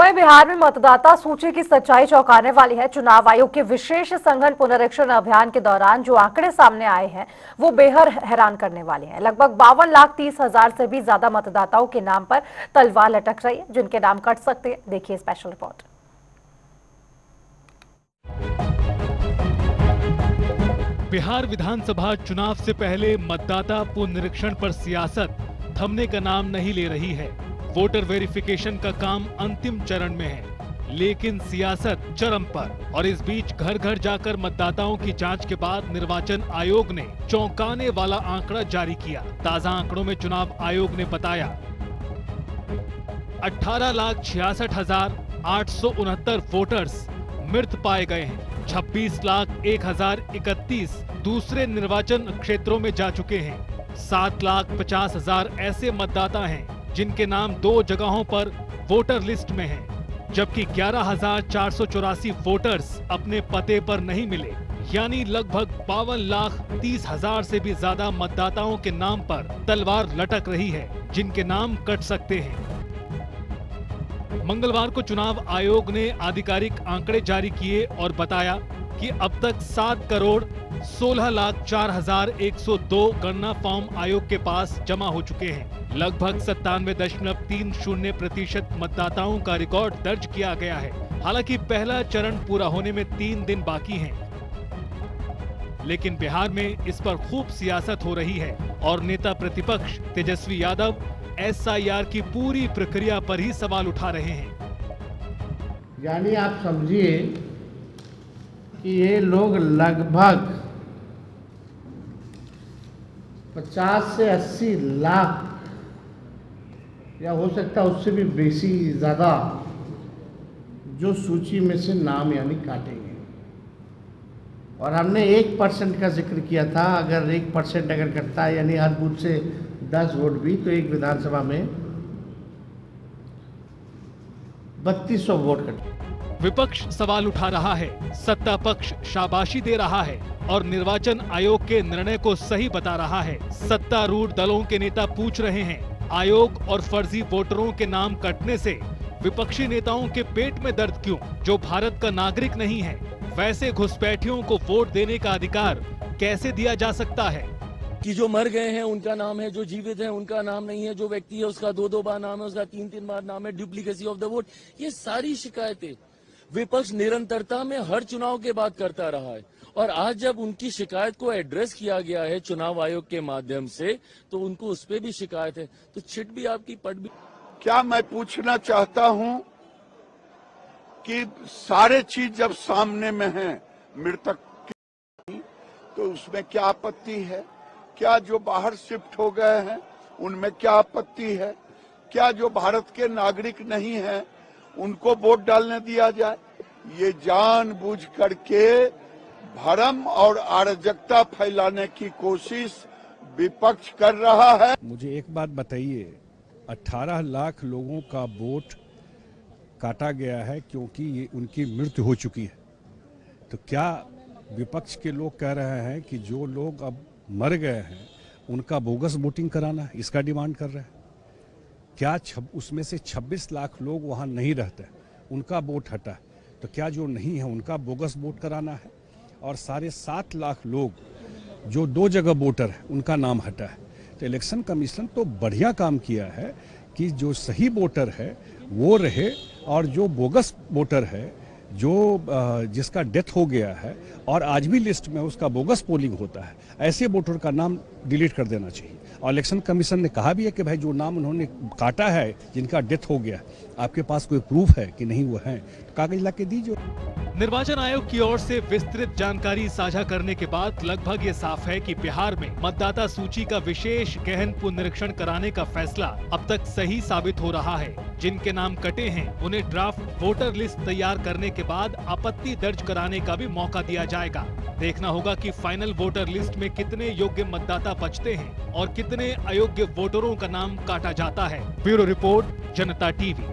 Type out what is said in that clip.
वहीं बिहार में मतदाता सूची की सच्चाई चौंकाने वाली है। चुनाव आयोग के विशेष संघन पुनरीक्षण अभियान के दौरान जो आंकड़े सामने आए हैं वो बेहद हैरान करने वाले हैं। लगभग 52,30,000 से भी ज्यादा मतदाताओं के नाम पर तलवार लटक रही है, जिनके नाम कट सकते हैं। देखिए स्पेशल रिपोर्ट। बिहार विधानसभा चुनाव से पहले मतदाता पुनरीक्षण पर सियासत थमने का नाम नहीं ले रही है। वोटर वेरिफिकेशन का काम अंतिम चरण में है, लेकिन सियासत चरम पर। और इस बीच घर घर जाकर मतदाताओं की जांच के बाद निर्वाचन आयोग ने चौंकाने वाला आंकड़ा जारी किया। ताजा आंकड़ों में चुनाव आयोग ने बताया 18,66,869 वोटर्स मृत पाए गए हैं। 26,01,031 दूसरे निर्वाचन क्षेत्रों में जा चुके हैं। 7,50,000 ऐसे मतदाता हैं जिनके नाम 2 जगहों पर वोटर लिस्ट में हैं, जबकि 11,484 वोटर्स अपने पते पर नहीं मिले। यानी लगभग 52,30,000 से भी ज्यादा मतदाताओं के नाम पर तलवार लटक रही है, जिनके नाम कट सकते हैं। मंगलवार को चुनाव आयोग ने आधिकारिक आंकड़े जारी किए और बताया कि अब तक 7,16,04,102 गणना फॉर्म आयोग के पास जमा हो चुके हैं। लगभग 97.30% मतदाताओं का रिकॉर्ड दर्ज किया गया है। हालांकि पहला चरण पूरा होने में 3 दिन बाकी हैं, लेकिन बिहार में इस पर खूब सियासत हो रही है और नेता प्रतिपक्ष तेजस्वी यादव SIR की पूरी प्रक्रिया पर ही सवाल उठा रहे हैं। यानी आप समझिए कि ये लोग लगभग 50 से 80 लाख या हो सकता है उससे भी बेसी ज़्यादा जो सूची में से नाम यानी काटेंगे। और हमने 1% का जिक्र किया था। अगर 1% अगर कटता है यानी हर बूथ से 10 वोट भी, तो एक विधानसभा में 3200 वोट कटे। विपक्ष सवाल उठा रहा है, सत्ता पक्ष शाबाशी दे रहा है और निर्वाचन आयोग के निर्णय को सही बता रहा है। सत्तारूढ़ दलों के नेता पूछ रहे हैं, आयोग और फर्जी वोटरों के नाम कटने से विपक्षी नेताओं के पेट में दर्द क्यों? जो भारत का नागरिक नहीं है, वैसे घुसपैठियों को वोट देने का अधिकार कैसे दिया जा सकता है? कि जो मर गए हैं उनका नाम है, जो जीवित हैं उनका नाम नहीं है, जो व्यक्ति है उसका 2-2 बार नाम है, उसका 3-3 बार नाम है, डुप्लीकेसी ऑफ द वोट। ये सारी शिकायतें विपक्ष निरंतरता में हर चुनाव के बाद करता रहा है। और आज जब उनकी शिकायत को एड्रेस किया गया है चुनाव आयोग के माध्यम से, तो उनको उस पर भी शिकायत है। तो छिट भी आपकी पट भी। क्या मैं पूछना चाहता हूं कि सारे चीज जब सामने में है, मृतक की, तो उसमें क्या आपत्ति है? क्या जो बाहर शिफ्ट हो गए हैं उनमें क्या आपत्ति है? क्या जो भारत के नागरिक नहीं हैं उनको वोट डालने दिया जाए? ये जानबूझ करके भ्रम और अराजकता फैलाने की कोशिश विपक्ष कर रहा है। मुझे एक बात बताइए, 18 लाख लोगों का वोट काटा गया है क्योंकि ये उनकी मृत्यु हो चुकी है। तो क्या विपक्ष के लोग कह रहे हैं कि जो लोग अब मर गए हैं उनका बोगस वोटिंग कराना, इसका डिमांड कर रहे हैं? क्या उसमें से 26 लाख लोग वहाँ नहीं रहते, उनका वोट हटा है, तो क्या जो नहीं है उनका बोगस वोट कराना है? और 7.5 लाख लोग जो 2 जगह वोटर है उनका नाम हटा है। तो इलेक्शन कमीशन तो बढ़िया काम किया है कि जो सही वोटर है वो रहे और जो बोगस वोटर है, जो जिसका डेथ हो गया है और आज भी लिस्ट में उसका बोगस पोलिंग होता है, ऐसे वोटर का नाम डिलीट कर देना चाहिए। और इलेक्शन कमीशन ने कहा भी है कि भाई जो नाम उन्होंने काटा है, जिनका डेथ हो गया, आपके पास कोई प्रूफ है कि नहीं वो है, तो कागज ला के दीजिए। निर्वाचन आयोग की ओर से विस्तृत जानकारी साझा करने के बाद लगभग ये साफ है कि बिहार में मतदाता सूची का विशेष गहन पुनरीक्षण कराने का फैसला अब तक सही साबित हो रहा है। जिनके नाम कटे हैं उन्हें ड्राफ्ट वोटर लिस्ट तैयार करने के बाद आपत्ति दर्ज कराने का भी मौका दिया जाएगा। देखना होगा कि फाइनल वोटर लिस्ट में कितने योग्य मतदाता बचते हैं और कितने अयोग्य वोटरों का नाम काटा जाता है। ब्यूरो रिपोर्ट, जनता टीवी।